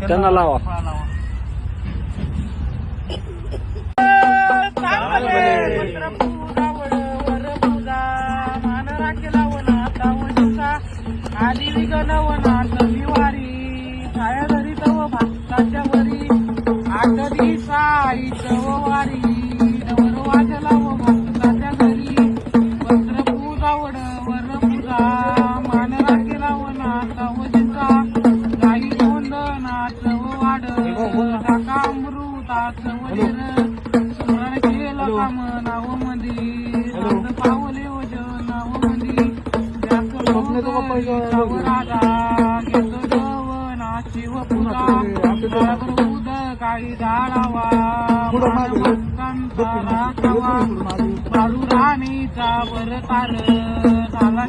त्यांना लावा. आधी विगणवनाथ विवारी छाया धरीत व भक्ताच्या वरी आठ दिसाईच वारी नवर वाजला व भक्ताच्या घरी वस्त्रपूजा वड वरपूजा मान राखेला व नाथ वजीचा गाई गोंधनाथ व वाड टाका अमृताच वजीर स्मरण केलं काम नाव मंदिर पावले वजन नाव मंदिर राजा घेतो जवनाची व पुरा काही जाळावा भक्तांचा राखावा बाळू राणीचा वर तार झाला